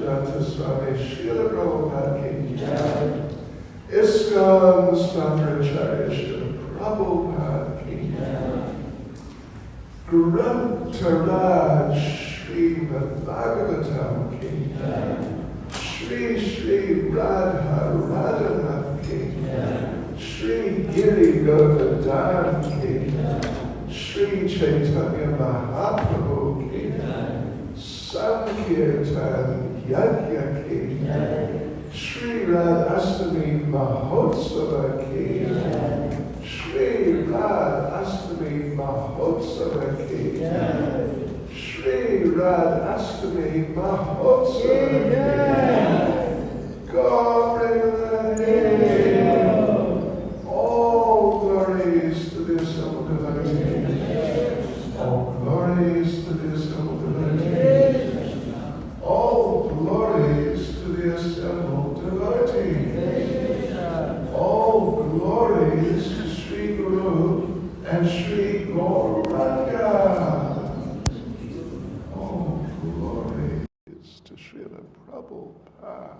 Radhashtami, Srila Prabhupada Ki Jai. ISKCON Durban, Prabhupada Ki Jai. Grantaraj Srimad Bhagavatam Ki Jai. Shri Radhanath Ki Jai. Shri Giri Govardhan Ki Jai. Shri Chaitanya Mahaprabhu Ki Jai. Sankirtan Yajna Ki Jai. Shri Radhashtami Mahotsava Ki Jai. Shri Radhashtami Mahotsava Ki Jai. Shri Radhashtami Mahotsava Ki Jai. All glories to the assembled devotee. All glories to the assembled devotee. All glories to the assembled devotee. All glories to Sri Guru and Sri Gauranga. All glories to Srila Prabhupada.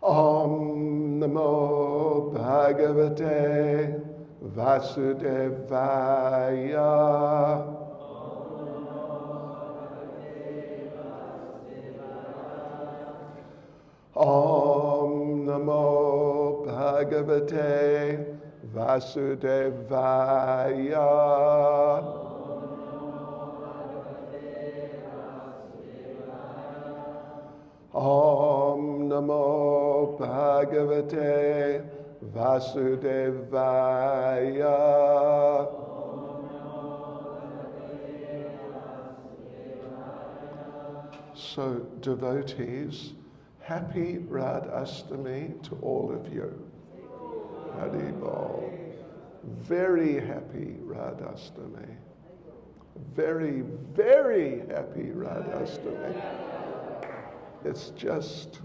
Om Namo Bhagavate Vasudevaya. Om Namo Bhagavate Vasudevaya. Om Namo Bhagavate Vasudevaya. So, devotees, happy Radhashtami to all of you. Haribol. Very happy Radhashtami. Very, very happy Radhashtami. It's just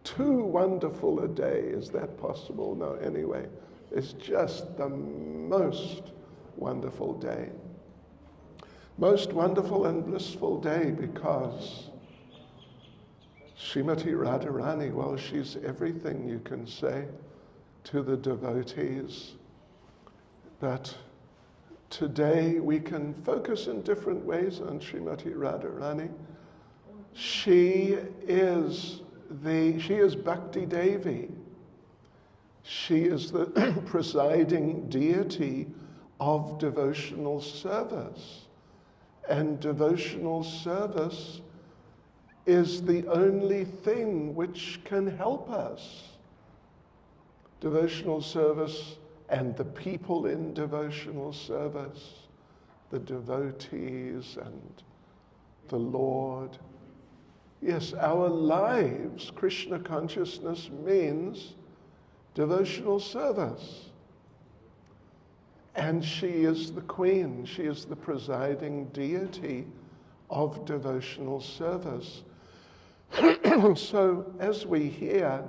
too wonderful a day. Is that possible? No, anyway. It's just the most wonderful day. Most wonderful and blissful day because Srimati Radharani, well, she's everything you can say to the devotees. But today we can focus in different ways on Srimati Radharani. She is Bhakti Devi. She is the presiding deity of devotional service. And devotional service is the only thing which can help us. Devotional service and the people in devotional service, the devotees and the Lord. Yes, our lives, Krishna consciousness means devotional service. And she is the queen, she is the presiding deity of devotional service. So as we hear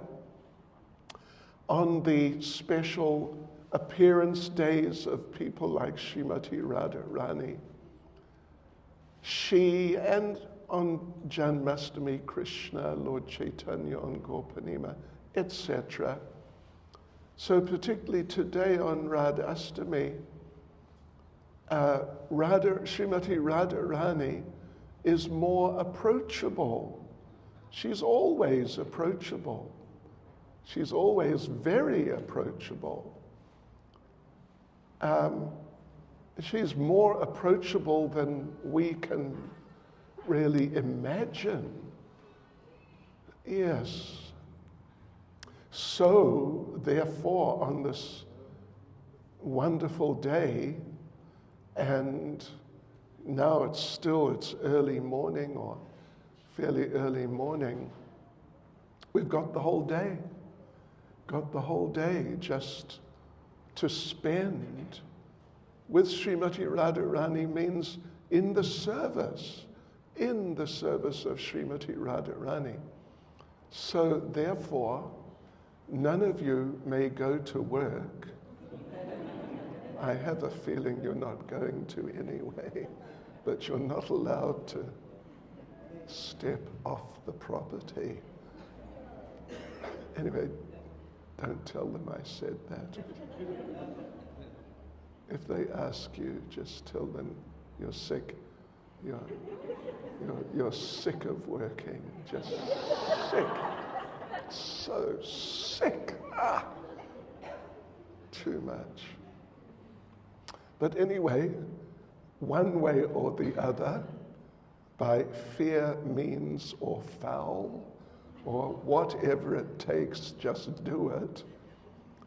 on the special appearance days of people like Srimati Radharani, she and on Janmashtami, Krishna, Lord Chaitanya on Gopurnima, etc. So particularly today on Radhashtami, Srimati Radharani is more approachable. She's always approachable. She's always very approachable. She's more approachable than we can really imagine. Yes. So, therefore, on this wonderful day, and now it's early morning or fairly early morning, we've got the whole day. got the whole day just to spend with Srimati Radharani means in the service of Srimati Radharani. So therefore, none of you may go to work. I have a feeling you're not going to anyway, but you're not allowed to step off the property. Anyway, don't tell them I said that. If they ask you, just tell them you're sick. You're sick of working. Just sick. So sick. Too much. But anyway, one way or the other, by fear, means, or foul, or whatever it takes, just do it.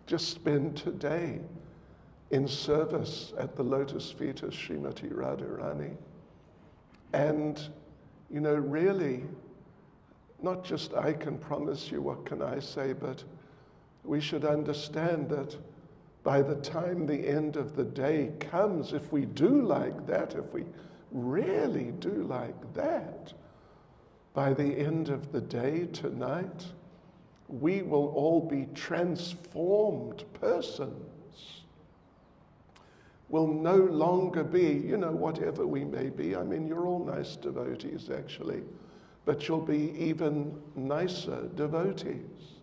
Just spend today in service at the lotus feet of Srimati Radharani. And, really, not just I can promise you, what can I say, but we should understand that by the time the end of the day comes, if we do like that, if we really do like that, by the end of the day tonight, we will all be transformed persons. Will no longer be, whatever we may be. I mean, you're all nice devotees, actually, but you'll be even nicer devotees.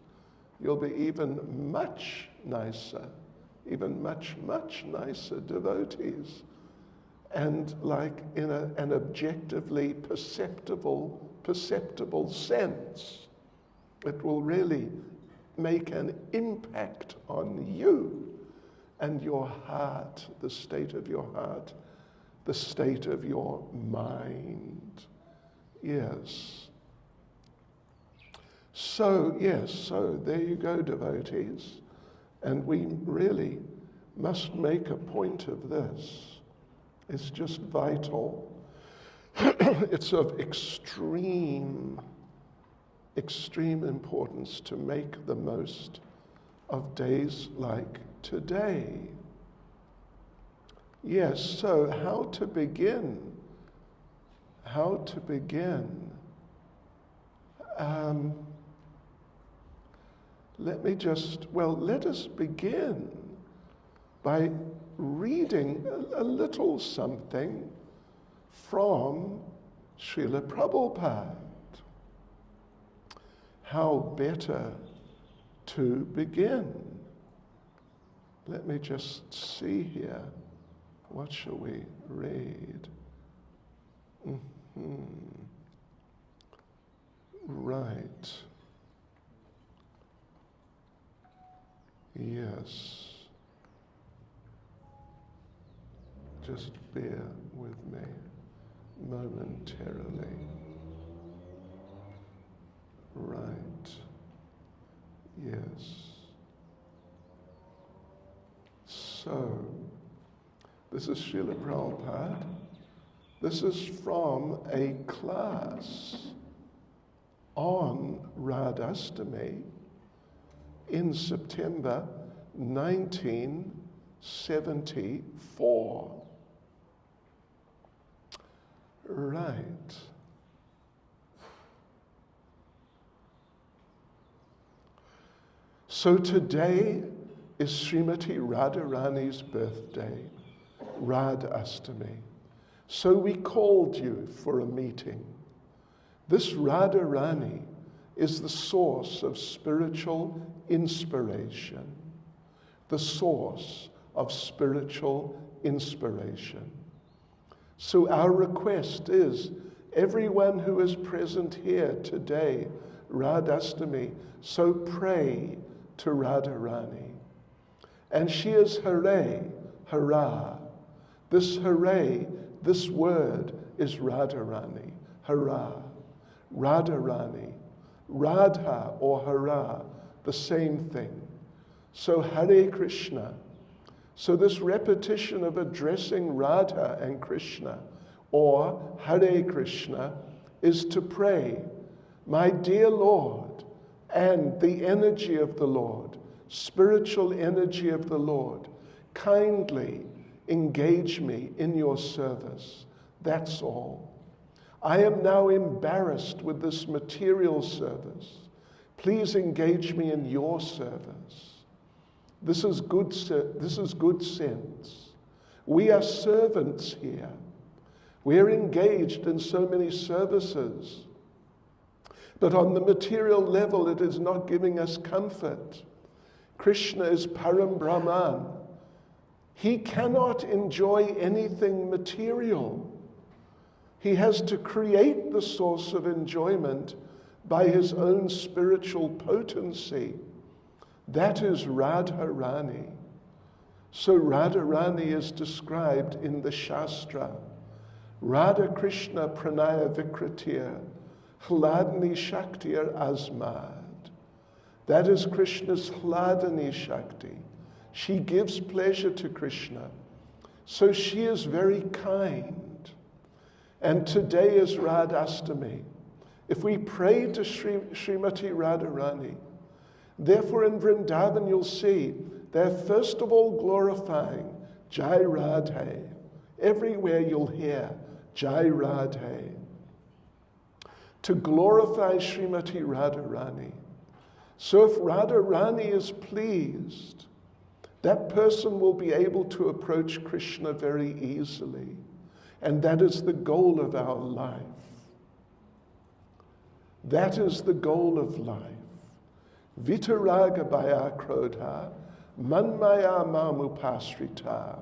You'll be even much nicer, even much, much nicer devotees. And like in an objectively perceptible sense, it will really make an impact on you and your heart, the state of your heart, the state of your mind. Yes. So there you go, devotees. And we really must make a point of this. It's just vital. It's of extreme importance to make the most of days like today. Yes, so how to begin? Let us begin by reading a little something from Srila Prabhupada. How better to begin? Let me just see here. What shall we read? Right. Yes. Just bear with me momentarily. Right. Yes. So, this is Srila Prabhupada. This is from a class on Radhashtami in September 1974. Right. So today is Srimati Radharani's birthday, Radhashtami. So we called you for a meeting. This Radharani is the source of spiritual inspiration, the source of spiritual inspiration. So our request is, everyone who is present here today, Radhashtami, so pray to Radharani. And she is Hare, Hara. This Hare, this word is Radharani, Hara. Radharani, Radha or Hara, the same thing. So Hare Krishna. So this repetition of addressing Radha and Krishna, or Hare Krishna, is to pray, my dear Lord, and the energy of the Lord, spiritual energy of the Lord, kindly engage me in your service. That's all. I am now embarrassed with this material service. Please engage me in your service. This is good sense. We are servants here. We are engaged in so many services. But on the material level, it is not giving us comfort. Krishna is Param Brahman. He cannot enjoy anything material. He has to create the source of enjoyment by his own spiritual potency. That is Radharani. So Radharani is described in the Shastra. Radha Krishna Pranaya Vikritir, Hladni Shaktir Asmad. That is Krishna's Hladani Shakti. She gives pleasure to Krishna. So she is very kind. And today is Radhashtami. If we pray to Srimati Radharani, therefore in Vrindavan you'll see they're first of all glorifying Jai Radhe. Everywhere you'll hear Jai Radhe. To glorify Srimati Radharani. So if Radharani is pleased, that person will be able to approach Krishna very easily. And that is the goal of our life. That is the goal of life. Vitaraga bhaya krodha, manmaya mamupasrita.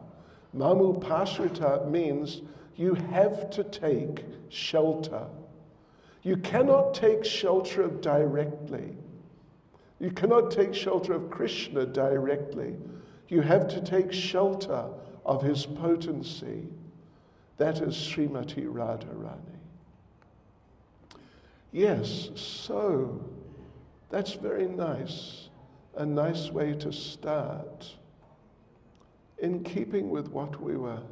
Mamupasrita means you have to take shelter. You cannot take shelter of directly. You cannot take shelter of Krishna directly. You have to take shelter of his potency. That is Srimati Radharani. Yes, so that's very nice. A nice way to start. In keeping with what we were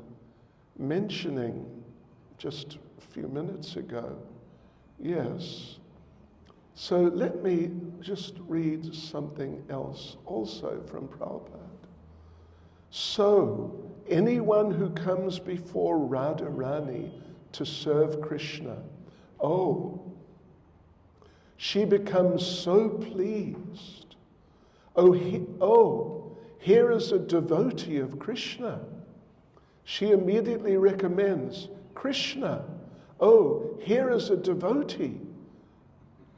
mentioning just a few minutes ago. Yes. So let me just read something else also from Prabhupada. So, anyone who comes before Radharani to serve Krishna, she becomes so pleased. Here is a devotee of Krishna. She immediately recommends Krishna. Here is a devotee.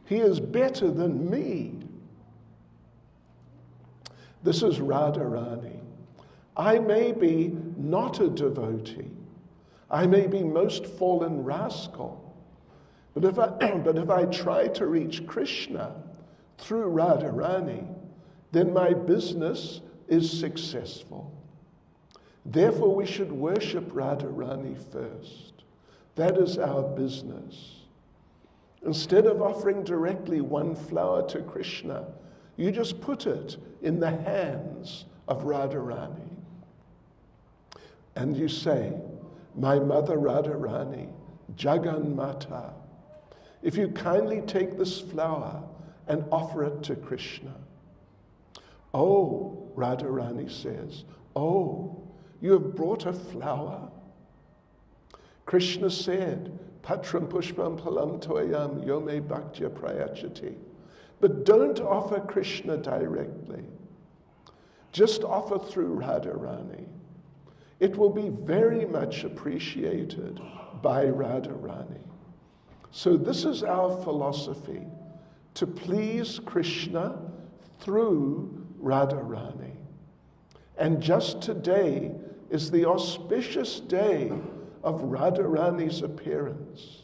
He is better than me. This is Radharani. I may be not a devotee. I may be most fallen rascal. But if I try to reach Krishna through Radharani, then my business is successful. Therefore, we should worship Radharani first. That is our business. Instead of offering directly one flower to Krishna, you just put it in the hands of Radharani. And you say, my mother Radharani, Jagan Mata, if you kindly take this flower and offer it to Krishna. Radharani says, you have brought a flower? Krishna said, Patram pushpam palam toyam yome bhaktya prayachati. But don't offer Krishna directly. Just offer through Radharani. It will be very much appreciated by Radharani. So this is our philosophy, to please Krishna through Radharani. And just today is the auspicious day of Radharani's appearance.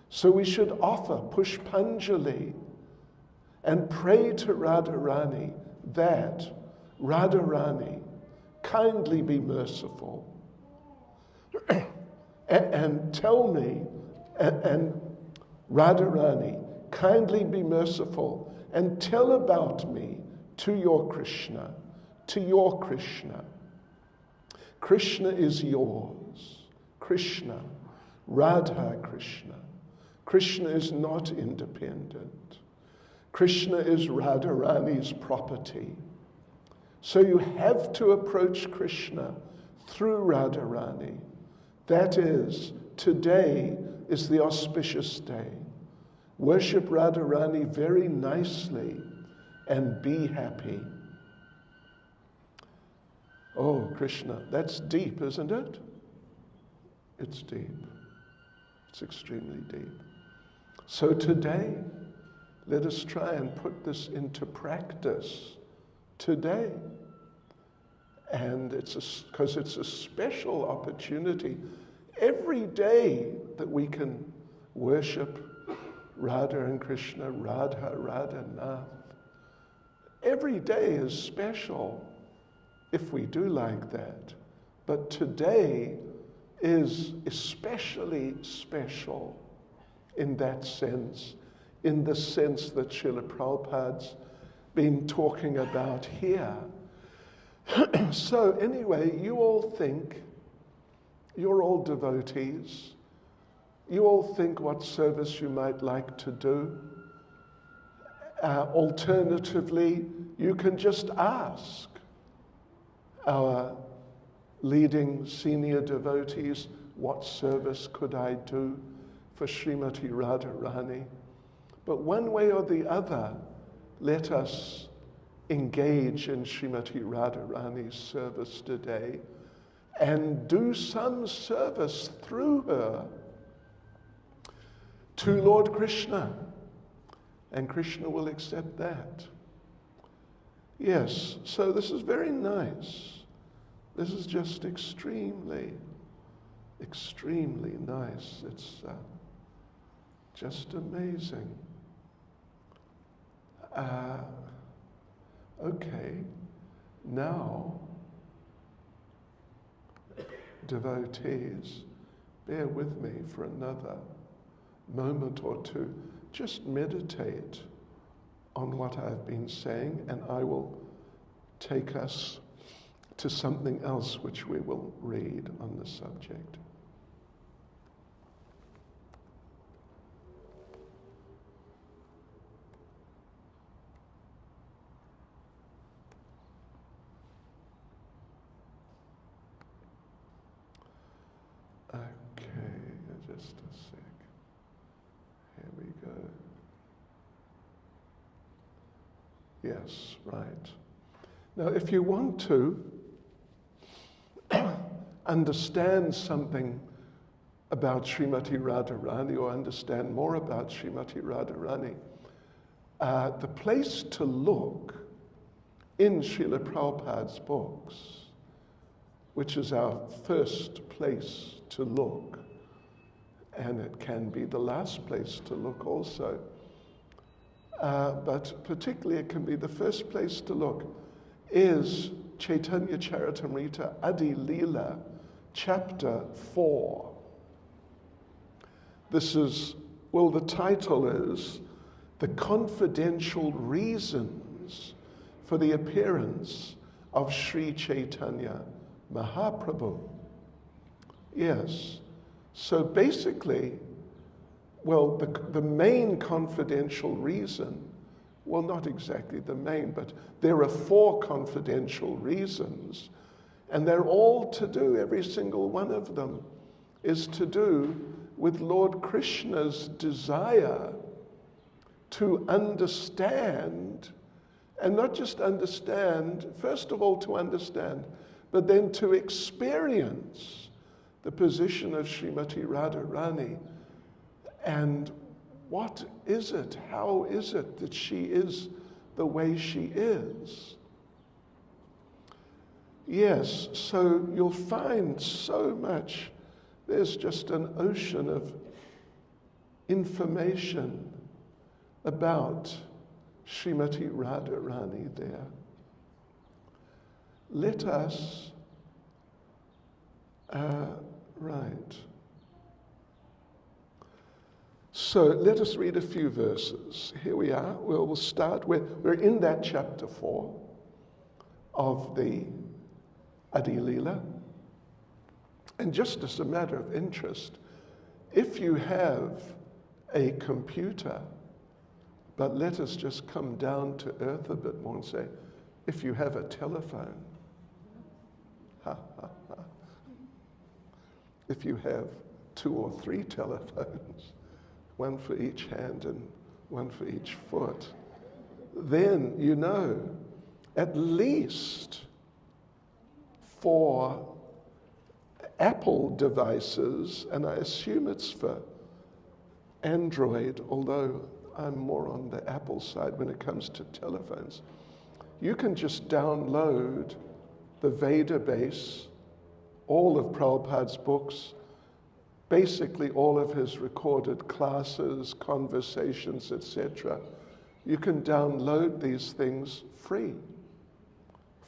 So we should offer Pushpanjali and pray to Radharani that, Radharani, kindly be merciful. and tell me, and Radharani, kindly be merciful and tell about me to your Krishna, to your Krishna. Krishna is yours. Krishna, Radha Krishna. Krishna is not independent. Krishna is Radharani's property. So you have to approach Krishna through Radharani. That is, today is the auspicious day. Worship Radharani very nicely and be happy. Oh, Krishna, that's deep, isn't it? It's deep. It's extremely deep. So today, let us try and put this into practice today. And because it's a special opportunity every day that we can worship Radha and Krishna, Radha, Radhanath. Every day is special if we do like that. But today is especially special in that sense, in the sense that Srila Prabhupada's been talking about here. So anyway, you all think, you're all devotees, you all think what service you might like to do. Alternatively, you can just ask our leading senior devotees, what service could I do for Srimati Radharani? But one way or the other, let us engage in Srimati Radharani's service today and do some service through her to Lord Krishna. And Krishna will accept that. Yes, so this is very nice. This is just extremely, extremely nice. It's just amazing. Okay, now, devotees, bear with me for another moment or two. Just meditate on what I've been saying, and I will take us to something else which we will read on the subject. Okay, just a sec. Here we go. Yes, right. Now, if you want to understand something about Srimati Radharani or understand more about Srimati Radharani, the place to look in Srila Prabhupada's books, which is our first place to look, and it can be the last place to look also, but particularly it can be the first place to look, is Chaitanya Charitamrita Adi Leela, chapter 4. This is, well, the title is The Confidential Reasons for the Appearance of Sri Chaitanya Mahaprabhu. Yes, so basically, well, the main confidential reason, well, not exactly the main, but there are 4 confidential reasons, and they're all to do, every single one of them is to do with Lord Krishna's desire to understand, and not just understand, first of all to understand, but then to experience the position of Srimati Radharani. And what is it, how is it that she is the way she is? Yes, so you'll find so much, there's just an ocean of information about Srimati Radharani there. Let us, right. So let us read a few verses. Here we are. We'll start with, we're in that chapter 4 of the Adi Leela. And just as a matter of interest, if you have a computer, but let us just come down to earth a bit more and say, if you have a telephone. If you have 2 or 3 telephones, one for each hand and one for each foot, then you know, at least for Apple devices, and I assume it's for Android, although I'm more on the Apple side when it comes to telephones, you can just download the database, all of Prabhupada's books, basically all of his recorded classes, conversations, etc. You can download these things free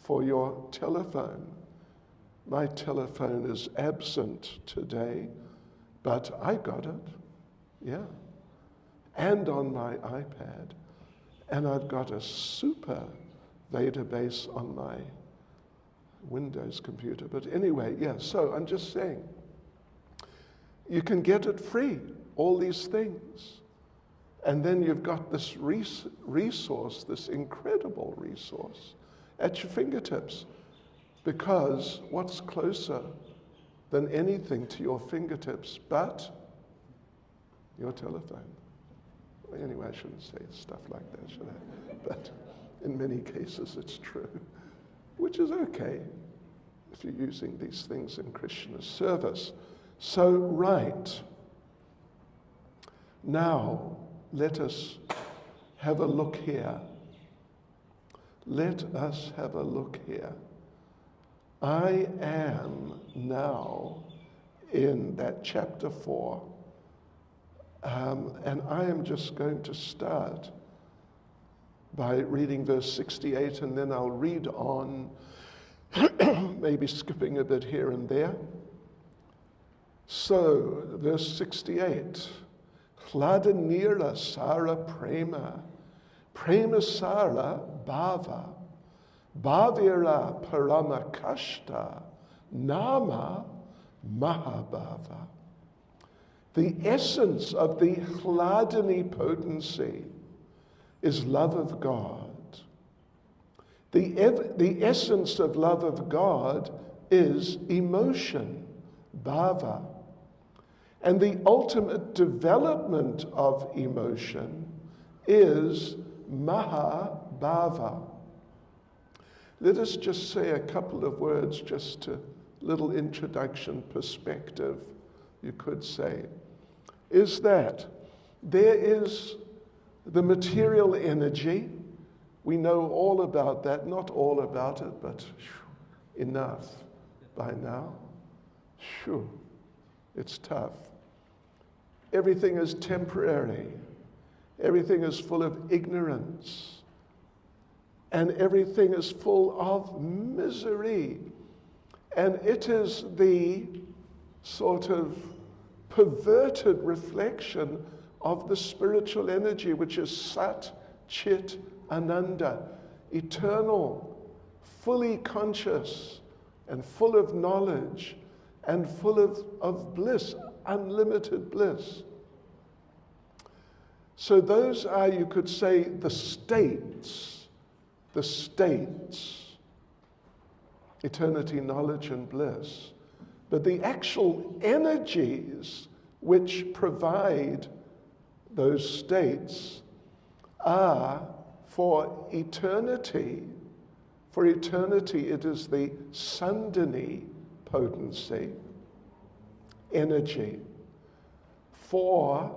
for your telephone. My telephone is absent today, but I got it, yeah. And on my iPad. And I've got a super database on my Windows computer. But anyway, yeah, so I'm just saying, you can get it free, all these things. And then you've got this resource, this incredible resource at your fingertips. Because what's closer than anything to your fingertips but your telephone? Anyway, I shouldn't say stuff like that, should I? But in many cases it's true, which is okay if you're using these things in Krishna's service. So, right. Now, let us have a look here. Let us have a look here. I am now in that chapter 4, and I am just going to start by reading verse 68, and then I'll read on, maybe skipping a bit here and there. So, verse 68, Hladanira Sara Prema, Prema Sara Bhava, Bhavira Paramakashta, Nama Mahabhava. The essence of the Hladani potency is love of God. The essence of love of God is emotion, bhava. And the ultimate development of emotion is Mahabhava. Let us just say a couple of words, just a little introduction perspective, you could say, is that there is the material energy. We know all about that, not all about it, but enough by now. Sure, it's tough. Everything is temporary. Everything is full of ignorance. And everything is full of misery. And it is the sort of perverted reflection of the spiritual energy, which is Sat, Chit, Ananda, eternal, fully conscious, and full of knowledge, and full of bliss, unlimited bliss. So those are, you could say, the states, eternity, knowledge, and bliss. But the actual energies which provide those states are for eternity. For eternity, it is the Sandhini potency, energy. For,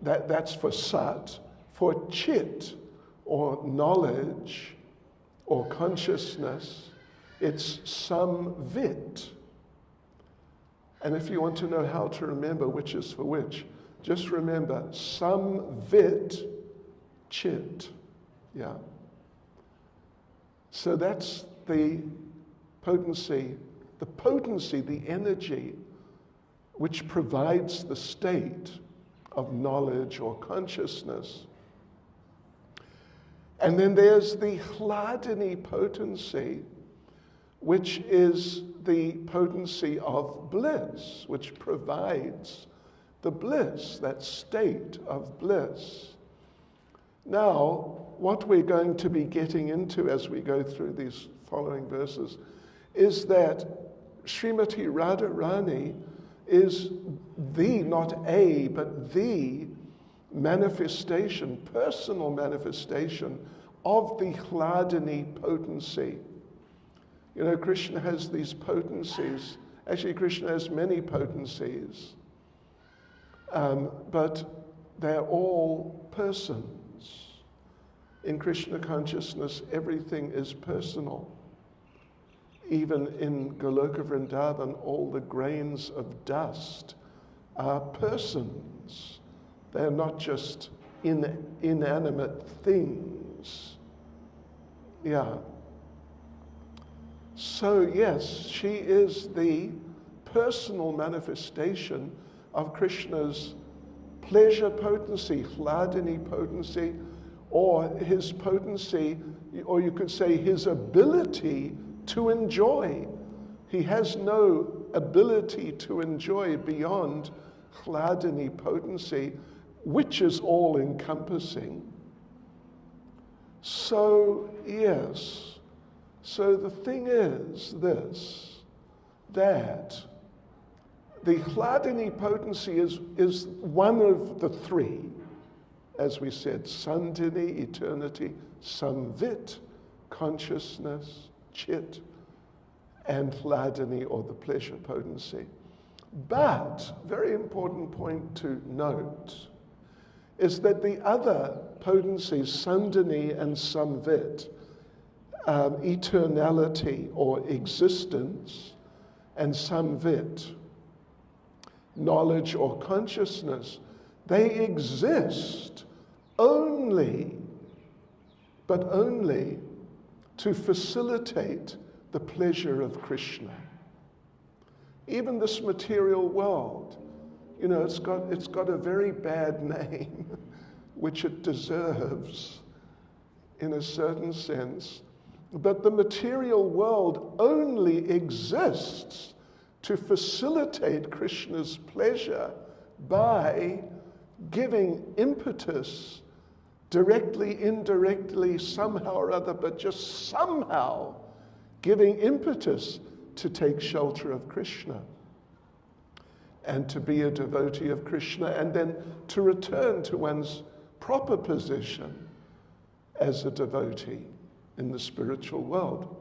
that's for Sat. For Chit, or knowledge, or consciousness, it's Samvit. And if you want to know how to remember which is for which, just remember Samvit, Chit. Yeah. So that's the potency, the energy which provides the state of knowledge or consciousness. And then there's the Hladani potency, which is the potency of bliss, which provides the bliss, that state of bliss. Now, what we're going to be getting into as we go through these following verses is that Srimati Radharani is the, not a, but the manifestation, personal manifestation of the Hladini potency. You know, Krishna has these potencies. Actually, Krishna has many potencies, but they're all persons. In Krishna consciousness, everything is personal. Even in Goloka Vrindavan, all the grains of dust are persons. They're not just inanimate things. Yeah. So yes, she is the personal manifestation of Krishna's pleasure potency, Hladini potency, or his potency, or you could say his ability to enjoy. He has no ability to enjoy beyond Hladini potency, which is all-encompassing. So, yes, so the thing is this, that the Hladini potency is one of the three, as we said, Sandhini, eternity, Samvit, consciousness, Chit, and Hladini, or the pleasure potency. But, very important point to note, is that the other potencies, Sandhini and Samvit, eternality or existence, and Samvit, knowledge or consciousness, they exist only, but only to facilitate the pleasure of Krishna. Even this material world, you know, it's got a very bad name, which it deserves in a certain sense. But the material world only exists to facilitate Krishna's pleasure by giving impetus, directly, indirectly, somehow or other, but just somehow giving impetus to take shelter of Krishna and to be a devotee of Krishna, and then to return to one's proper position as a devotee in the spiritual world.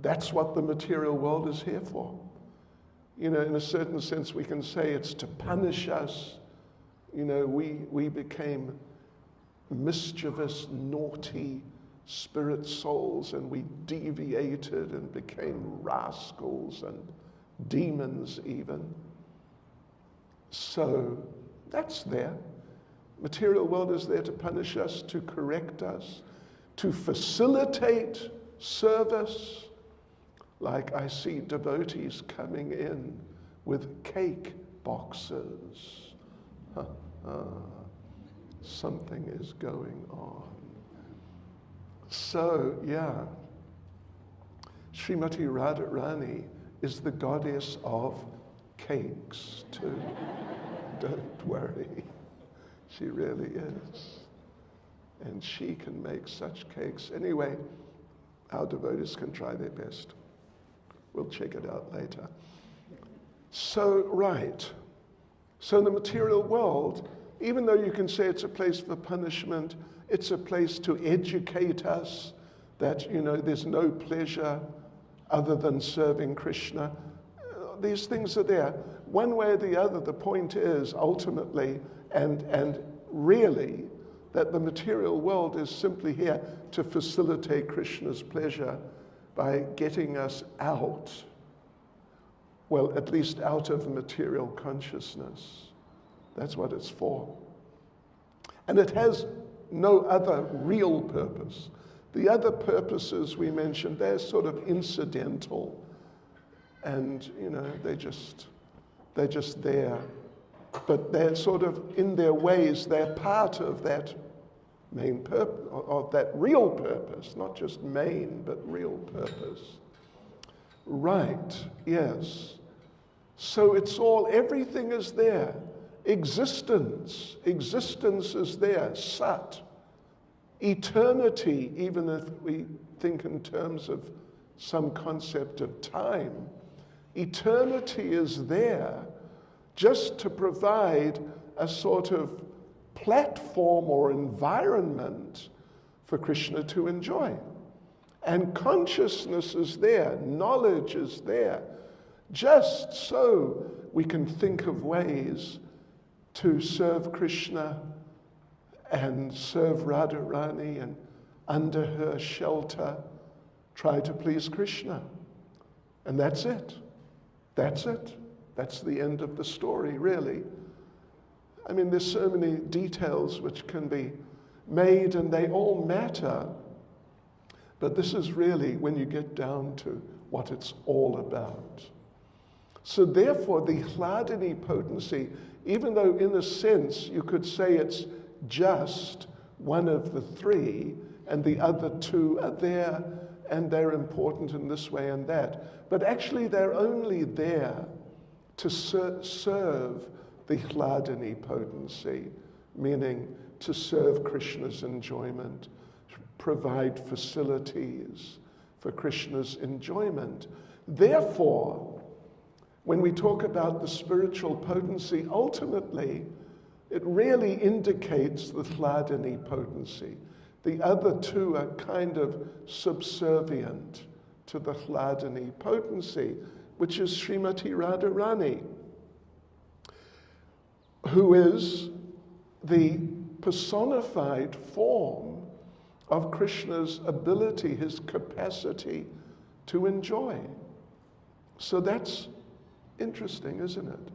That's what the material world is here for. You know, in a certain sense, we can say it's to punish us. You know, we became mischievous, naughty spirit souls, and we deviated and became rascals and demons even. So that's there. Material world is there to punish us, to correct us, to facilitate service. Like I see devotees coming in with cake boxes. Something is going on. So, yeah, Srimati Radharani is the goddess of cakes too. Don't worry, she really is. And she can make such cakes. Anyway, our devotees can try their best. We'll check it out later. So, right. So in the material world, even though you can say it's a place for punishment, it's a place to educate us that, you know, there's no pleasure other than serving Krishna. These things are there. One way or the other, the point is ultimately and really that the material world is simply here to facilitate Krishna's pleasure by getting us out, well, at least out of material consciousness. That's what it's for. And it has no other real purpose. The other purposes we mentioned, they're sort of incidental. And, you know, they're just there. But they're sort of, in their ways, they're part of that main purpose, of that real purpose, not just main, but real purpose. Right, yes. So it's all, everything is there. Existence is there, sat. Eternity, even if we think in terms of some concept of time, eternity is there just to provide a sort of platform or environment for Krishna to enjoy. And consciousness is there, knowledge is there, just so we can think of ways to serve Krishna and serve Radharani, and under her shelter try to please Krishna. And that's it. That's it. That's the end of the story, really. I mean, there's so many details which can be made, and they all matter. But this is really when you get down to what it's all about. So therefore, the Hladini potency, even though in a sense you could say it's just one of the three, and the other two are there, and they're important in this way and that, but actually they're only there to serve the Hladini potency, meaning to serve Krishna's enjoyment, provide facilities for Krishna's enjoyment. Therefore, when we talk about the spiritual potency, ultimately, it really indicates the Hladini potency. The other two are kind of subservient to the Hladini potency, which is Srimati Radharani, who is the personified form of Krishna's ability, his capacity to enjoy. So that's interesting, isn't it?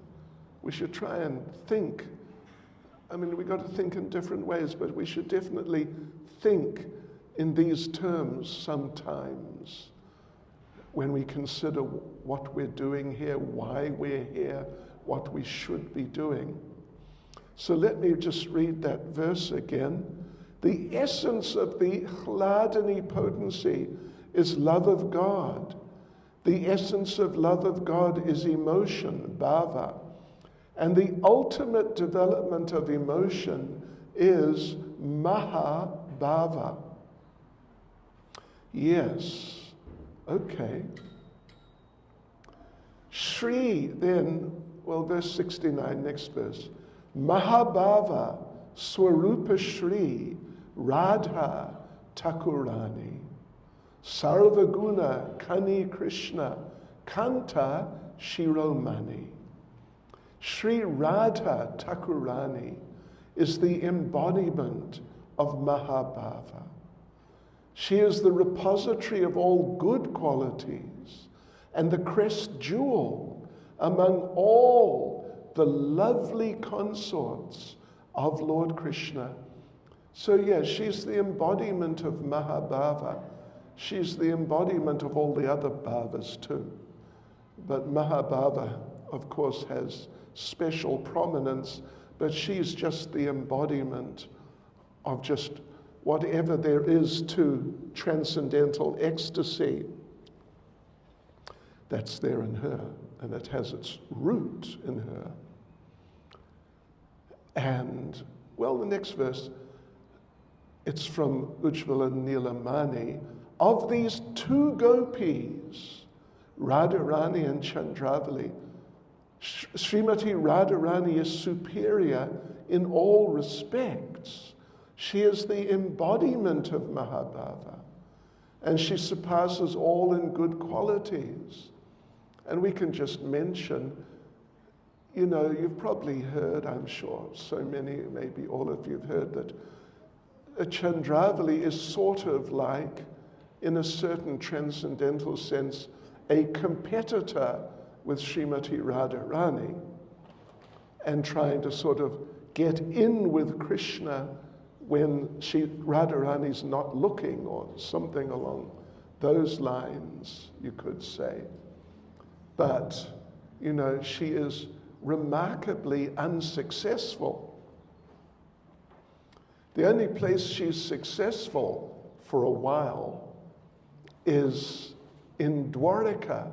We should try and think. I mean, we've got to think in different ways, but we should definitely think in these terms sometimes when we consider what we're doing here, why we're here, what we should be doing. So let me just read that verse again. The essence of the Hladini potency is love of God. The essence of love of God is emotion, bhava. And the ultimate development of emotion is mahabhava. Yes, okay. Shri then, well, verse 69, next verse. Mahabhava Swarupa Shri Radha Thakurani Sarvaguna Kani Krishna Kanta Shiromani. Sri Radha Thakurani is the embodiment of Mahabhava. She is the repository of all good qualities and the crest jewel among all the lovely consorts of Lord Krishna. So yes, she's the embodiment of Mahabhava. She's the embodiment of all the other bhavas too. But Mahabhava, of course, has special prominence, but she's just the embodiment of just whatever there is to transcendental ecstasy. That's there in her, and it has its root in her. And, well, the next verse, it's from Ujjvala Nilamani. Of these two gopis, Radharani and Chandravali, Srimati Radharani is superior in all respects. She is the embodiment of Mahabhava, and she surpasses all in good qualities. And we can just mention, you know, you've probably heard, I'm sure, so many, maybe all of you have heard that Chandravali is sort of like, in a certain transcendental sense, a competitor with Srimati Radharani, and trying to sort of get in with Krishna when Radharani's not looking, or something along those lines, you could say. But, you know, she is remarkably unsuccessful. The only place she's successful for a while is in Dwarika,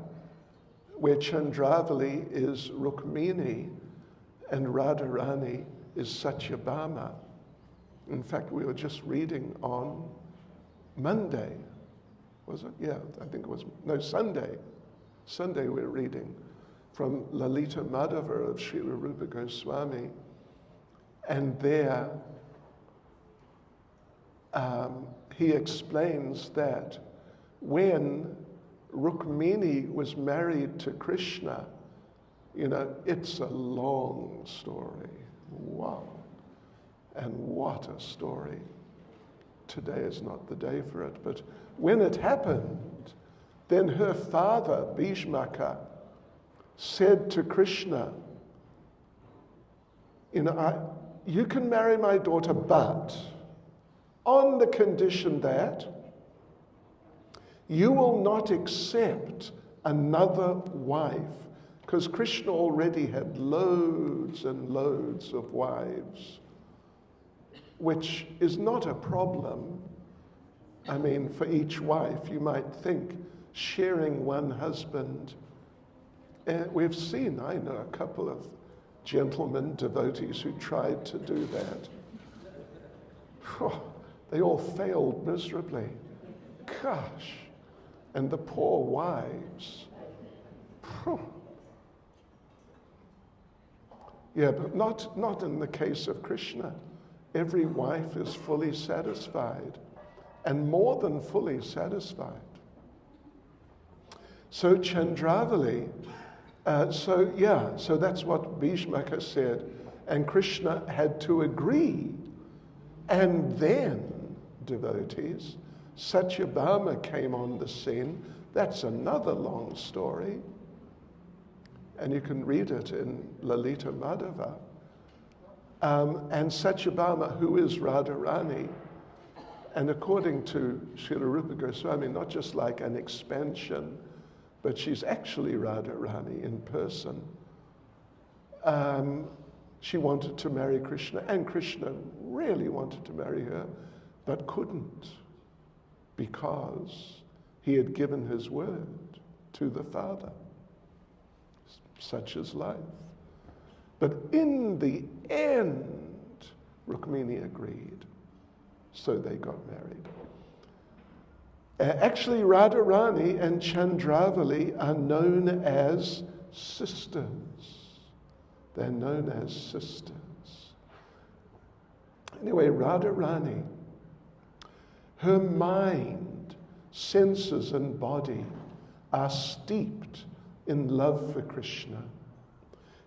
where Chandravali is Rukmini and Radharani is Satyabhama. In fact, we were just reading on Monday, was it? Yeah, I think it was, no, Sunday. Sunday we're reading from Lalita Madhava of Srila Rupa Goswami. And there he explains that when Rukmini was married to Krishna, you know, it's a long story. Wow. And what a story. Today is not the day for it. But when it happened, then her father, Bhishmaka, said to Krishna, you know, you can marry my daughter, but on the condition that you will not accept another wife, because Krishna already had loads and loads of wives, which is not a problem. I mean, for each wife, you might think sharing one husband. We've seen, I know, a couple of gentlemen devotees who tried to do that. They all failed miserably. Gosh. And the poor wives. Yeah, but not in the case of Krishna. Every wife is fully satisfied, and more than fully satisfied. So Chandravali, so that's what Bhishmaka said, and Krishna had to agree. And then, devotees, Satyabhama came on the scene. That's another long story. And you can read it in Lalita Madhava. And Satyabhama, who is Radharani, and according to Srila Rupa Goswami, not just like an expansion, but she's actually Radharani in person. She wanted to marry Krishna, and Krishna really wanted to marry her, but couldn't, because he had given his word to the Father. Such is life. But in the end, Rukmini agreed. So they got married. Actually, Radharani and Chandravali are known as sisters. They're known as sisters. Anyway, Radharani, her mind, senses, and body are steeped in love for Krishna.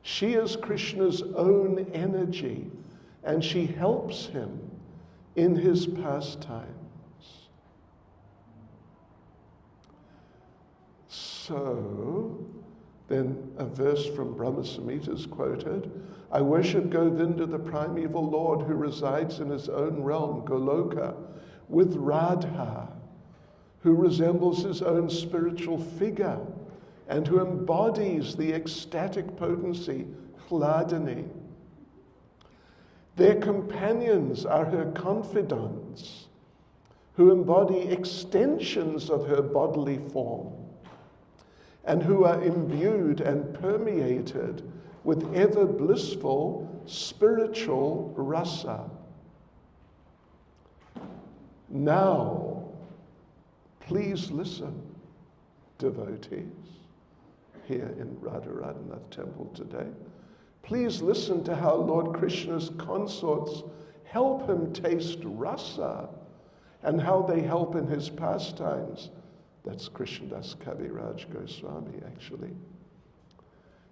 She is Krishna's own energy, and she helps him in his pastimes. So, then a verse from Brahma Samhita is quoted. I worship Govinda, the primeval Lord, who resides in his own realm, Goloka, with Radha, who resembles his own spiritual figure, and who embodies the ecstatic potency, Hladini. Their companions are her confidants, who embody extensions of her bodily form, and who are imbued and permeated with ever blissful spiritual rasa. Now, please listen, devotees, here in Radharanath Temple today. Please listen to how Lord Krishna's consorts help him taste rasa, and how they help in his pastimes. That's Krishnadas Kaviraj Goswami, actually.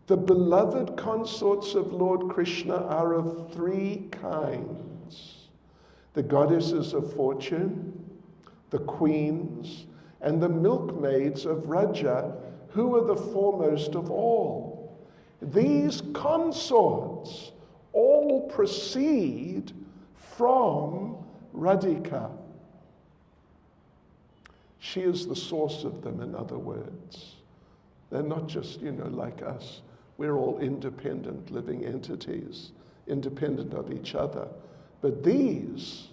The beloved consorts of Lord Krishna are of three kinds: the goddesses of fortune, the queens, and the milkmaids of Raja, who are the foremost of all. These consorts all proceed from Radhika. She is the source of them, in other words. They're not just, like us. We're all independent living entities, independent of each other. But these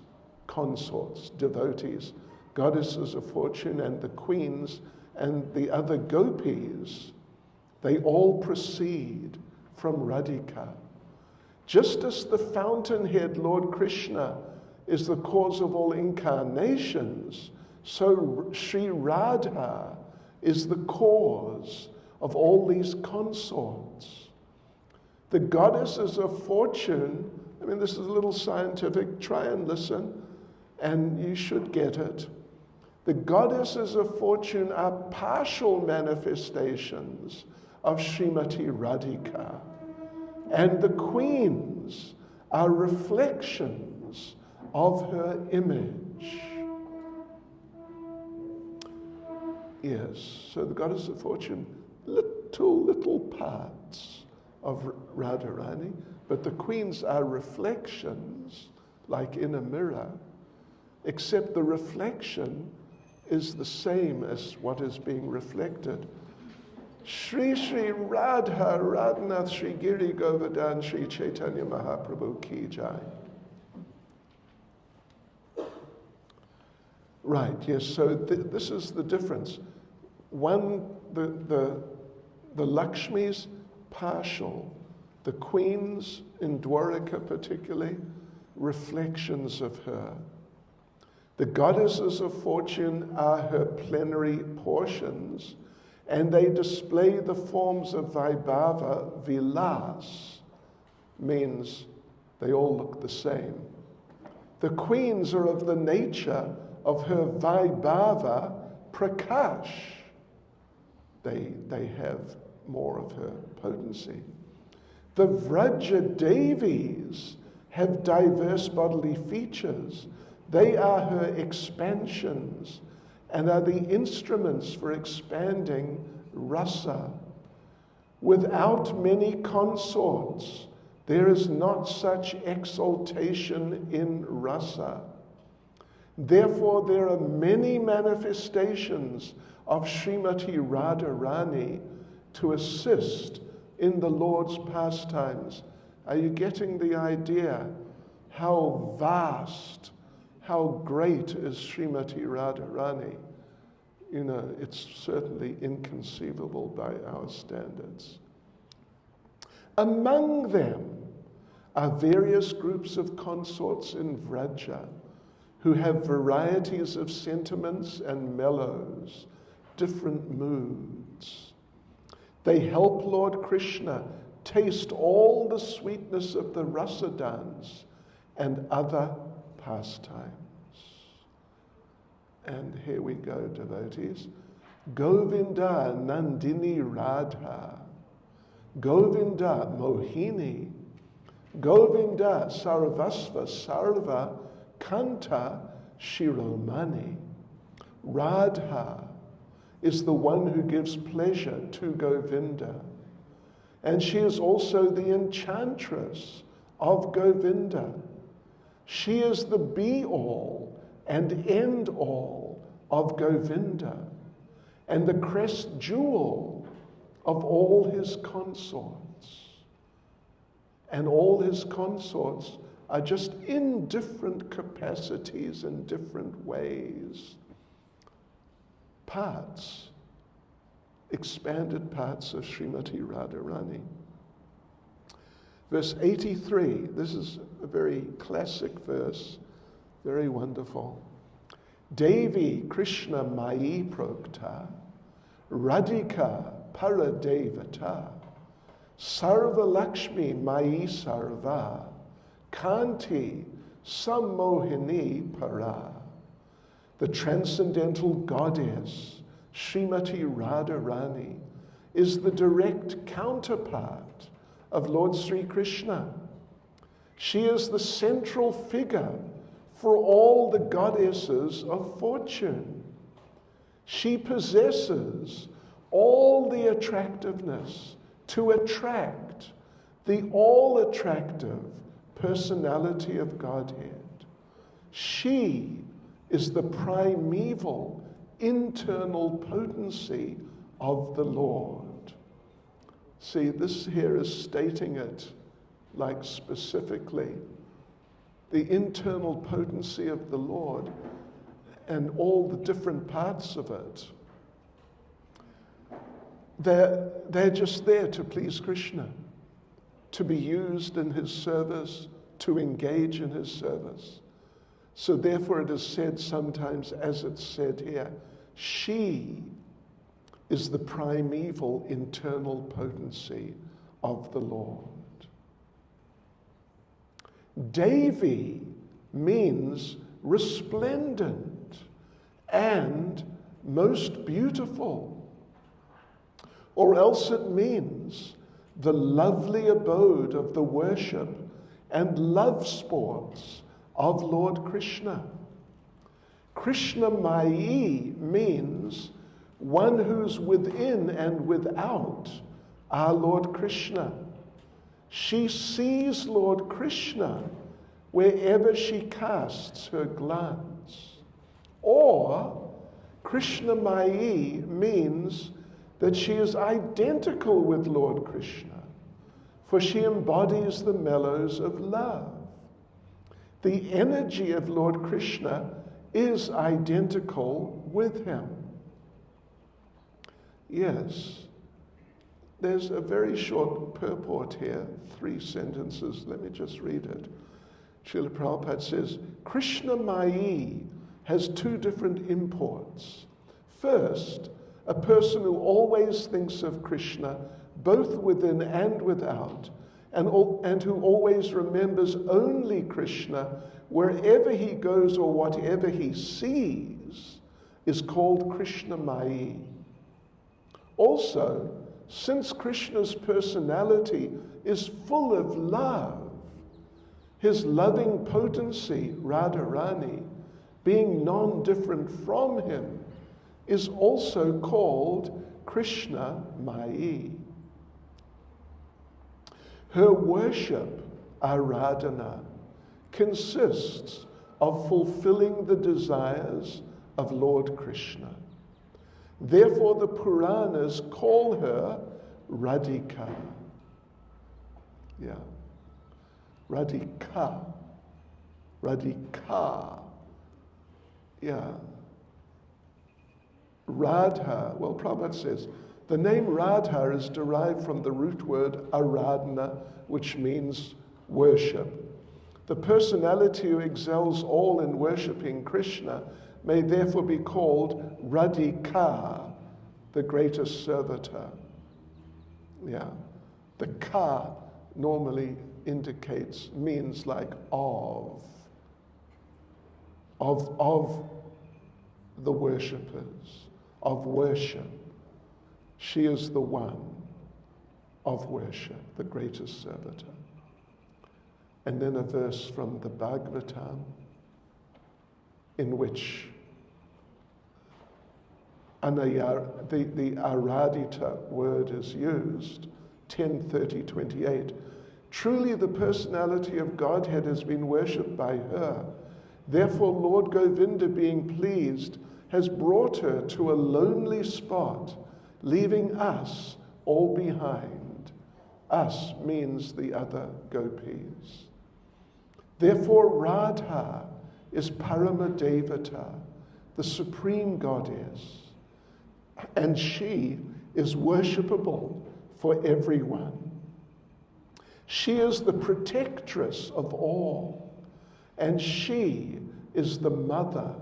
consorts, devotees, goddesses of fortune, and the queens, and the other gopis, they all proceed from Radhika. Just as the fountainhead Lord Krishna is the cause of all incarnations, so Sri Radha is the cause of all these consorts. The goddesses of fortune, I mean, this is a little scientific, try and listen, and you should get it. The goddesses of fortune are partial manifestations of Srimati Radhika, and the queens are reflections of her image. Yes, so the goddess of fortune, little parts of Radharani, but the queens are reflections, like in a mirror, except the reflection is the same as what is being reflected. Shri Shri Radha Radhanath Shri Giri Govardhan Shri Chaitanya Mahaprabhu Ki Jai. Right, yes, so this is the difference. One, the Lakshmis, partial. The queens, in Dwaraka particularly, reflections of her. The goddesses of fortune are her plenary portions, and they display the forms of Vaibhava. Vilas means they all look the same. The queens are of the nature of her Vaibhava Prakash. They have more of her potency. The Vraja Devis have diverse bodily features. They are her expansions and are the instruments for expanding rasa. Without many consorts, there is not such exaltation in rasa. Therefore, there are many manifestations of Srimati Radharani to assist in the Lord's pastimes. Are you getting the idea? How vast, how great is Srimati Radharani? You know, it's certainly inconceivable by our standards. Among them are various groups of consorts in Vraja who have varieties of sentiments and mellows, different moods. They help Lord Krishna taste all the sweetness of the rasa dance and other pastimes. And here we go, devotees. Govinda Nandini Radha, Govinda Mohini, Govinda Sarvasva Sarva Kanta Shiromani. Radha is the one who gives pleasure to Govinda. And she is also the enchantress of Govinda. She is the be-all and end-all of Govinda, and the crest jewel of all his consorts. And all his consorts are just in different capacities and different ways. Parts, expanded parts of Srimati Radharani. Verse 83, this is a very classic verse, very wonderful. Devi Krishna Mai Prokta, Radhika Paradevata, Sarva Lakshmi Mai Sarva, Kanti Sammohini Para. The transcendental goddess, Srimati Radharani, is the direct counterpart of Lord Sri Krishna. She is the central figure for all the goddesses of fortune. She possesses all the attractiveness to attract the all-attractive personality of Godhead. She is the primeval internal potency of the Lord. See, this here is stating it like specifically the internal potency of the Lord and all the different parts of it. They're just there to please Krishna, to be used in his service, to engage in his service. So therefore it is said sometimes, as it's said here, she is the primeval internal potency of the Lord. Devi means resplendent and most beautiful, or else it means the lovely abode of the worship and love sports of Lord Krishna. Krishna Mai means one who's within and without our Lord Krishna. She sees Lord Krishna wherever she casts her glance. Or Krishna Mai means that she is identical with Lord Krishna, for she embodies the mellows of love. The energy of Lord Krishna is identical with him. Yes, there's a very short purport here, 3 sentences. Let me just read it. Srila Prabhupada says, Krishna Mai has 2 different imports. First, a person who always thinks of Krishna, both within and without, and who always remembers only Krishna wherever he goes or whatever he sees, is called Krishna Mai. Also, since Krishna's personality is full of love, his loving potency, Radharani, being non-different from him, is also called Krishna Mai. Her worship, Aradhana, consists of fulfilling the desires of Lord Krishna. Therefore, the Puranas call her Radhika. Yeah. Radhika. Radhika. Yeah. Radha, well, Prabhupada says, the name Radha is derived from the root word aradhana, which means worship. The personality who excels all in worshipping Krishna may therefore be called Radhika, the greatest servitor. Yeah. The ka normally means like of the worshippers, of worship. She is the one of worship, the greatest servitor. And then a verse from the Bhagavatam in which the Aradhita word is used, 10:30-28. Truly the personality of Godhead has been worshipped by her. Therefore Lord Govinda, being pleased, has brought her to a lonely spot, leaving us all behind. Us means the other gopis. Therefore Radha is Paramadevata, the supreme goddess, and she is worshipable for everyone. She is the protectress of all, and she is the mother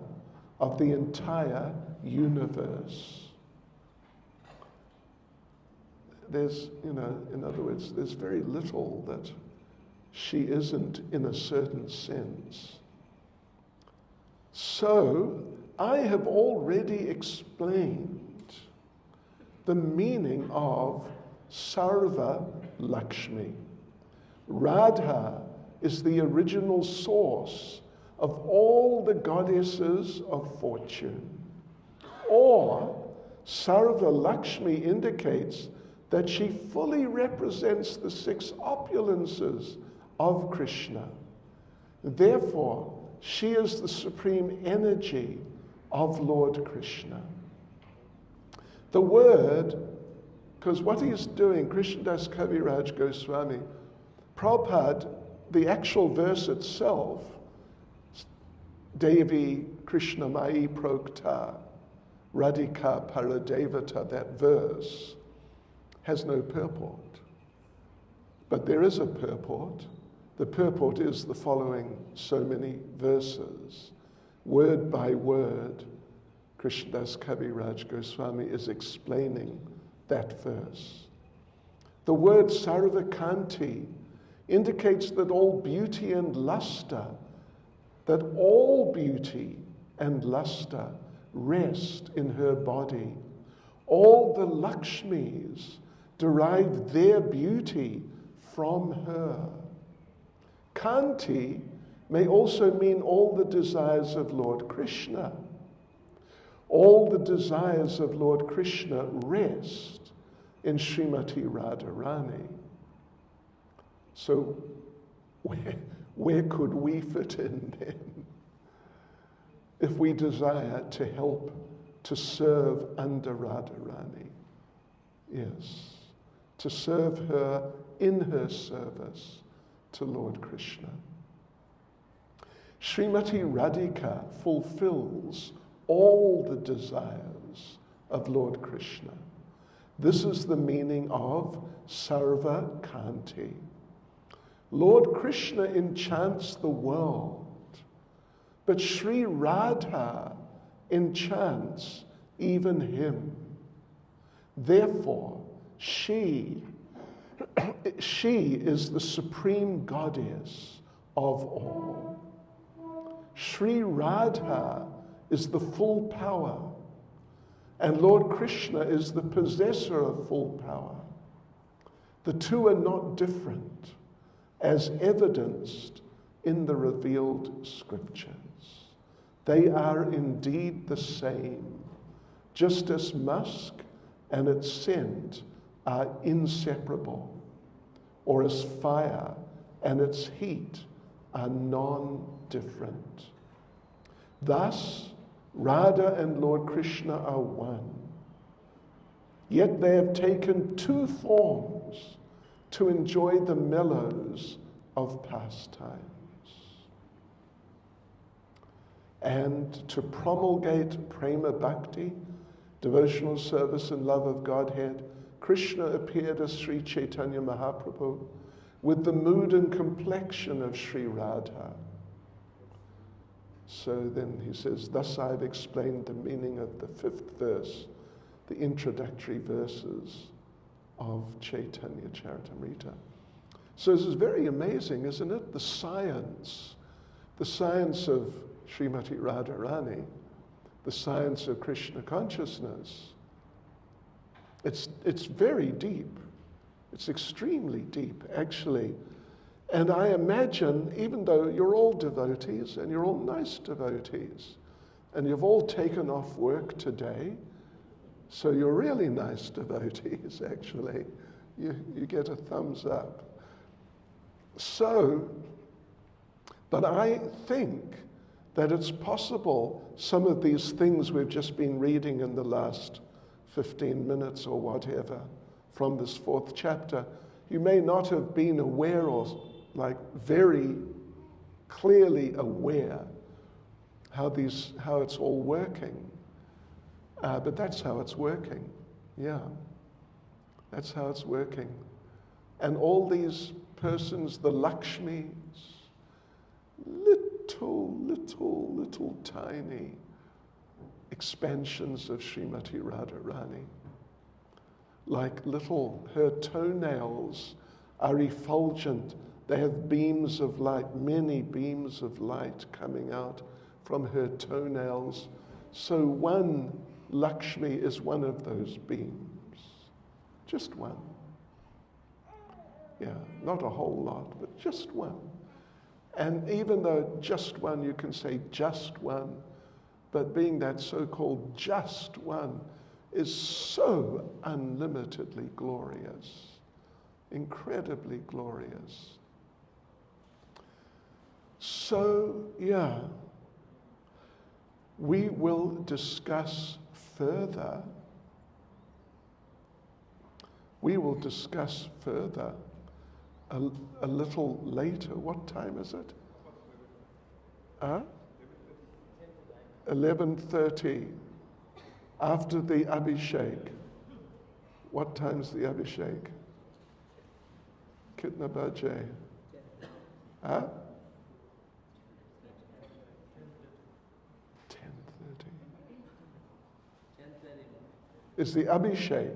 of the entire universe. There's, in other words, there's very little that she isn't in a certain sense. So, I have already explained the meaning of Sarva Lakshmi. Radha is the original source of all the goddesses of fortune. Or, Sarva Lakshmi indicates that she fully represents the 6 opulences of Krishna. Therefore, she is the supreme energy of Lord Krishna. The word, because what he's doing, Krishnadas Kaviraj Goswami, Prabhupada, the actual verse itself, Devi Krishna Mai Prokta, Radhika Paradevata, that verse, has no purport. But there is a purport The purport is the following so many verses. Word by word, Krishnadas Kaviraj Goswami is explaining that verse. The word Sarvakanti indicates that all beauty and luster, that all beauty and luster rest in her body. All the Lakshmis derive their beauty from her. Kanti may also mean all the desires of Lord Krishna. All the desires of Lord Krishna rest in Srimati Radharani. So where could we fit in then? If we desire to help to serve under Radharani. Yes, to serve her in her service to Lord Krishna. Srimati Radhika fulfills all the desires of Lord Krishna. This is the meaning of Sarva Kanti. Lord Krishna enchants the world, but Sri Radha enchants even him. Therefore, she is the supreme goddess of all. Sri Radha is the full power, and Lord Krishna is the possessor of full power. The two are not different, as evidenced in the revealed scriptures. They are indeed the same, just as musk and its scent are inseparable, or as fire and its heat are non-different. Thus, Radha and Lord Krishna are one. Yet they have taken two forms to enjoy the mellows of pastimes. And to promulgate prema bhakti, devotional service and love of Godhead, Krishna appeared as Sri Chaitanya Mahaprabhu with the mood and complexion of Sri Radha. So then he says, thus I've explained the meaning of the 5th verse, the introductory verses of Chaitanya Charitamrita. So this is very amazing, isn't it? The science of Srimati Radharani, the science of Krishna consciousness. It's very deep. It's extremely deep, actually. And I imagine, even though you're all devotees, and you're all nice devotees, and you've all taken off work today, so you're really nice devotees, actually. You get a thumbs up. So, but I think that it's possible some of these things we've just been reading in the last 15 minutes or whatever from this 4th chapter, you may not have been aware or like very clearly aware how it's all working. But that's how it's working. Yeah. That's how it's working. And all these persons, the Lakshmis, little tiny expansions of Srimati Radharani. Like her toenails are effulgent. They have beams of light, many beams of light coming out from her toenails. So one Lakshmi is one of those beams. Just one. Yeah, not a whole lot, but just one. And even though just one, you can say just one, but being that so-called just one is so unlimitedly glorious, incredibly glorious. So, yeah, we will discuss further. We will discuss further a little later. What time is it? 11:30. After the Abhishek. What time's the Abhishek? Kitna baje? Huh? 10:30. Is the Abhishek.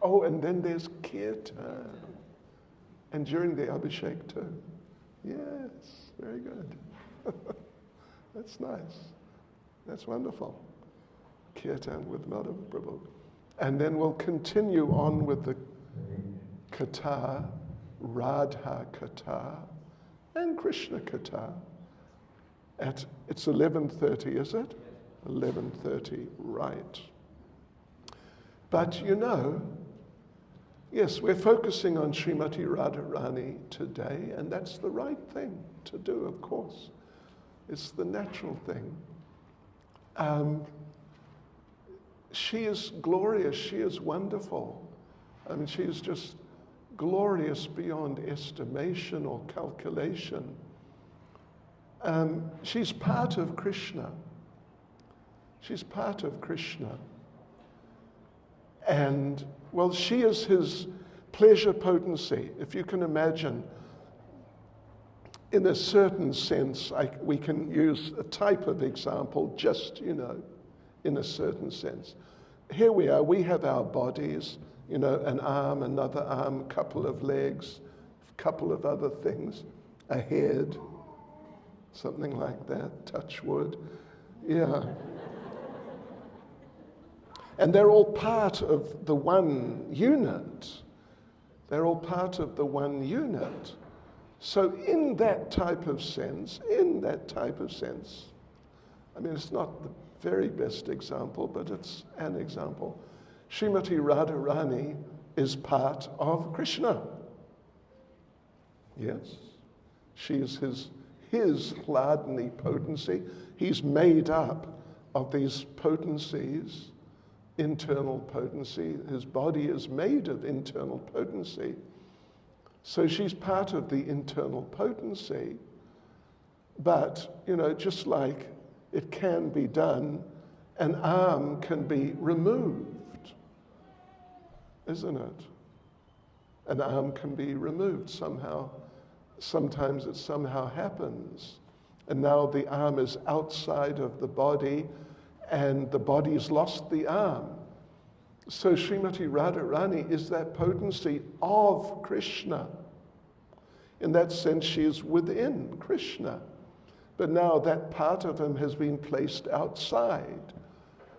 Oh, and then there's Kirtan. And during the Abhishek too. Yes, very good. That's nice. That's wonderful. Kirtan with Madhava Prabhu. And then we'll continue on with the Katha, Radha Katha, and Krishna Katha. It's 11:30, is it? 11:30, right. But you know, yes, we're focusing on Srimati Radharani today, and that's the right thing to do, of course. It's the natural thing. She is glorious, she is wonderful. I mean, she is just glorious beyond estimation or calculation. She's part of Krishna. She's part of Krishna. And, well, she is his pleasure potency. If you can imagine, in a certain sense, we can use a type of example, just, you know, in a certain sense. Here we are, we have our bodies, you know, an arm, another arm, a couple of legs, a couple of other things, a head, something like that, touch wood, yeah. And they're all part of the one unit. They're all part of the one unit. So in that type of sense, I mean, it's not the very best example, but it's an example. Srimati Radharani is part of Krishna. Yes, she is his Hladni potency. He's made up of these potencies, internal potency. His body is made of internal potency. So she's part of the internal potency. But, you know, just like it can be done, an arm can be removed, isn't it? An arm can be removed somehow. Sometimes it somehow happens. And now the arm is outside of the body, and the body's lost the arm. So Srimati Radharani is that potency of Krishna. In that sense, she is within Krishna. But now that part of him has been placed outside.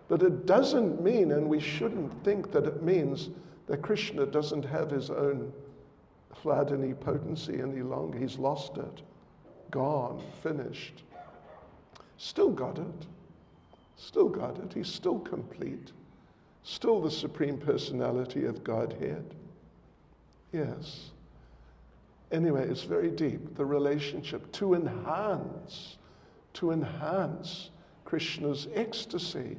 But it doesn't mean, and we shouldn't think that it means, that Krishna doesn't have his own Hladini potency any longer. He's lost it. Gone. Finished. Still got it. Still got it. He's still complete. Still the Supreme Personality of Godhead. Yes. Anyway, it's very deep, the relationship, to enhance Krishna's ecstasy.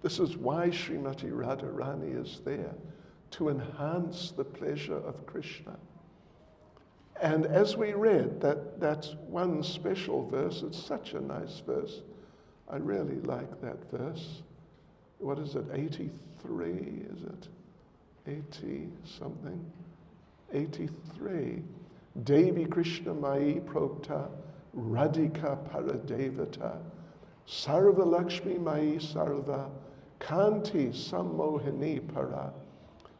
This is why Srimati Radharani is there, to enhance the pleasure of Krishna. And as we read that one special verse, it's such a nice verse. I really like that verse. What is it, 83, is it? 80 something? 83. Devi Krishna Mai Prokta Radhika Paradevata Sarva Lakshmi Mai Sarva Kanti Sammohini Para.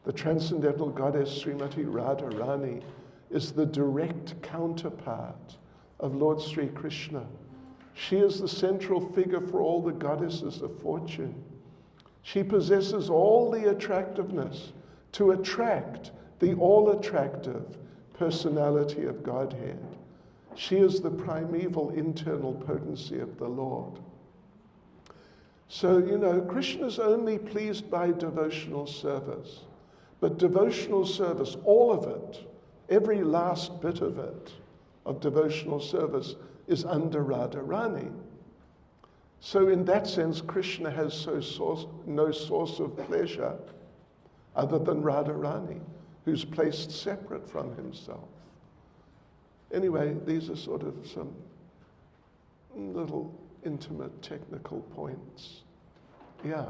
The transcendental goddess Srimati Radharani is the direct counterpart of Lord Sri Krishna. She is the central figure for all the goddesses of fortune. She possesses all the attractiveness to attract the all-attractive personality of Godhead. She is the primeval internal potency of the Lord. So, you know, Krishna's only pleased by devotional service. But devotional service, all of it, every last bit of it, of devotional service, is under Radharani. So in that sense, Krishna has no source of pleasure other than Radharani, who's placed separate from himself. Anyway, these are sort of some little intimate technical points. Yeah.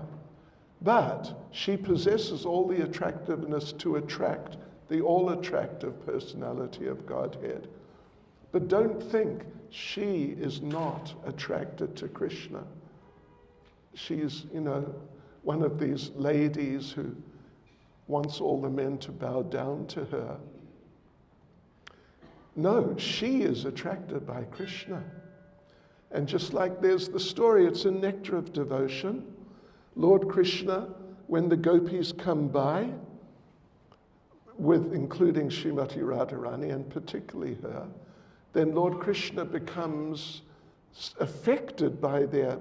But she possesses all the attractiveness to attract the all-attractive personality of Godhead. But don't think she is not attracted to Krishna. She's, one of these ladies who wants all the men to bow down to her. No, she is attracted by Krishna. And just like there's the story, it's a nectar of devotion. Lord Krishna, when the gopis come by, including Srimati Radharani and particularly her, then Lord Krishna becomes affected by their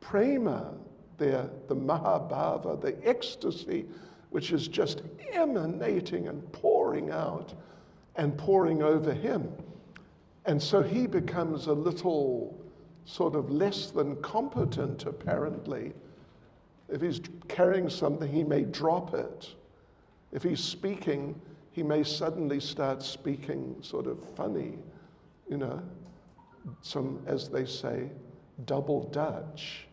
prema, the mahabhava, the ecstasy, which is just emanating and pouring out and pouring over him. And so he becomes a little sort of less than competent, apparently. If he's carrying something, he may drop it. If he's speaking, he may suddenly start speaking sort of funny, some, as they say, double Dutch.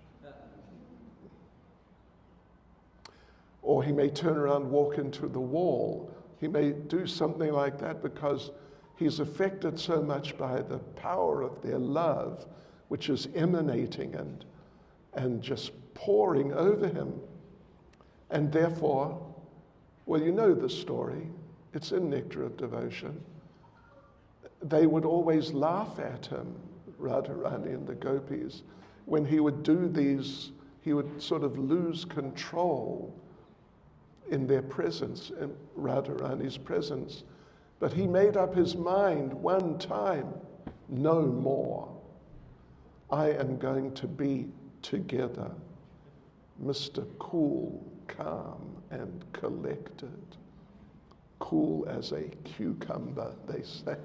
Or he may turn around, walk into the wall. He may do something like that because he's affected so much by the power of their love, which is emanating and just pouring over him. And therefore, well, you know the story. It's in Nectar of Devotion. They would always laugh at him, Radharani and the gopis. When he would do these, he would sort of lose control in their presence, in Radharani's presence. But he made up his mind one time, no more. I am going to be together, Mr. Cool, calm, and collected. Cool as a cucumber, they say.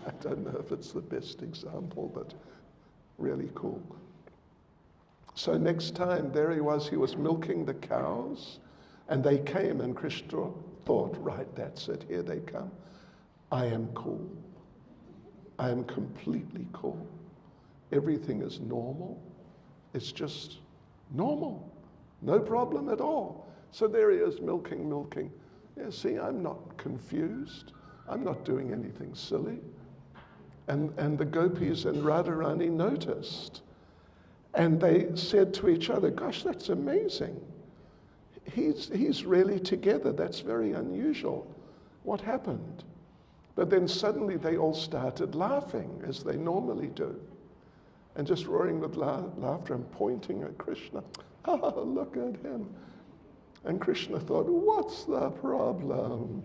I don't know if it's the best example, but really cool. So next time, there he was milking the cows, and they came, and Krishna thought, right, that's it, here they come. I am cool. I am completely cool. Everything is normal. It's just normal. No problem at all. So there he is, milking. Yeah, see, I'm not confused. I'm not doing anything silly. And the gopis and Radharani noticed. And they said to each other, gosh, that's amazing. He's really together. That's very unusual. What happened? But then suddenly they all started laughing, as they normally do, and just roaring with laughter and pointing at Krishna. Oh, look at him. And Krishna thought, what's the problem?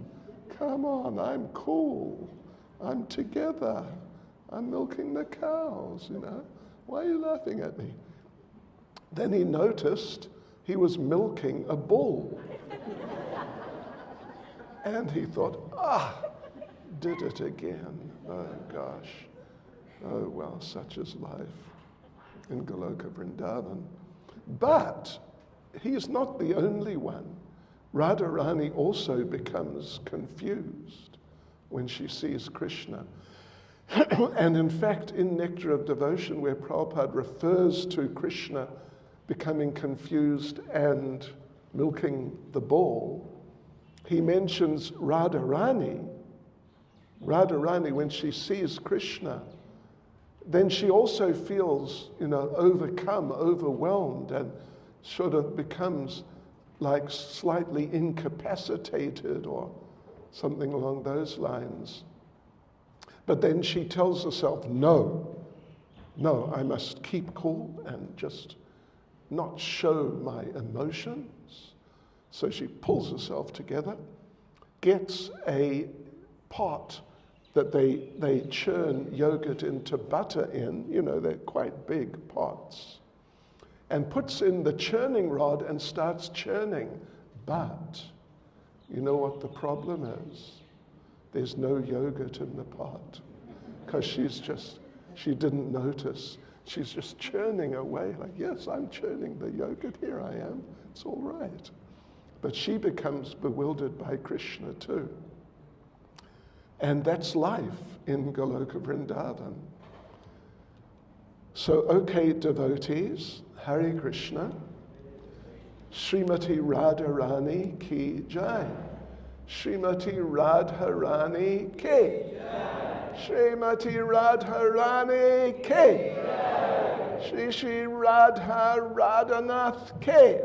Come on, I'm cool. I'm together. I'm milking the cows, Why are you laughing at me? Then he noticed he was milking a bull. And he thought, did it again. Oh, gosh. Oh, well, such is life in Goloka Vrindavan. But he's not the only one. Radharani also becomes confused when she sees Krishna. And in fact, in Nectar of Devotion, where Prabhupada refers to Krishna becoming confused and milking the bull, he mentions Radharani. Radharani, when she sees Krishna, then she also feels, overcome, overwhelmed, and sort of becomes like slightly incapacitated or something along those lines. But then she tells herself, no, I must keep cool and just not show my emotions. So she pulls herself together, gets a pot that they churn yogurt into butter in, they're quite big pots, and puts in the churning rod and starts churning. But you know what the problem is? There's no yogurt in the pot, because she didn't notice. She's just churning away, like, yes, I'm churning the yogurt, here I am, it's all right. But she becomes bewildered by Krishna too. And that's life in Goloka Vrindavan. So, okay, devotees, Hare Krishna, Srimati Radharani ki jai. Srimati Radharani ki jai. Srimati Radharani Ki. Shri Shri Radha Radhanath Ki.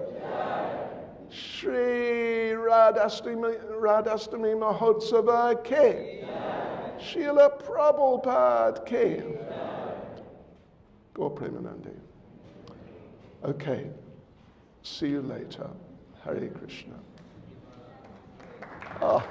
Shri Radhashtami Mahotsava Ki. Srila Prabhupada Ki. Gaur Premanandi. Okay, see you later. Hare Krishna. Oh.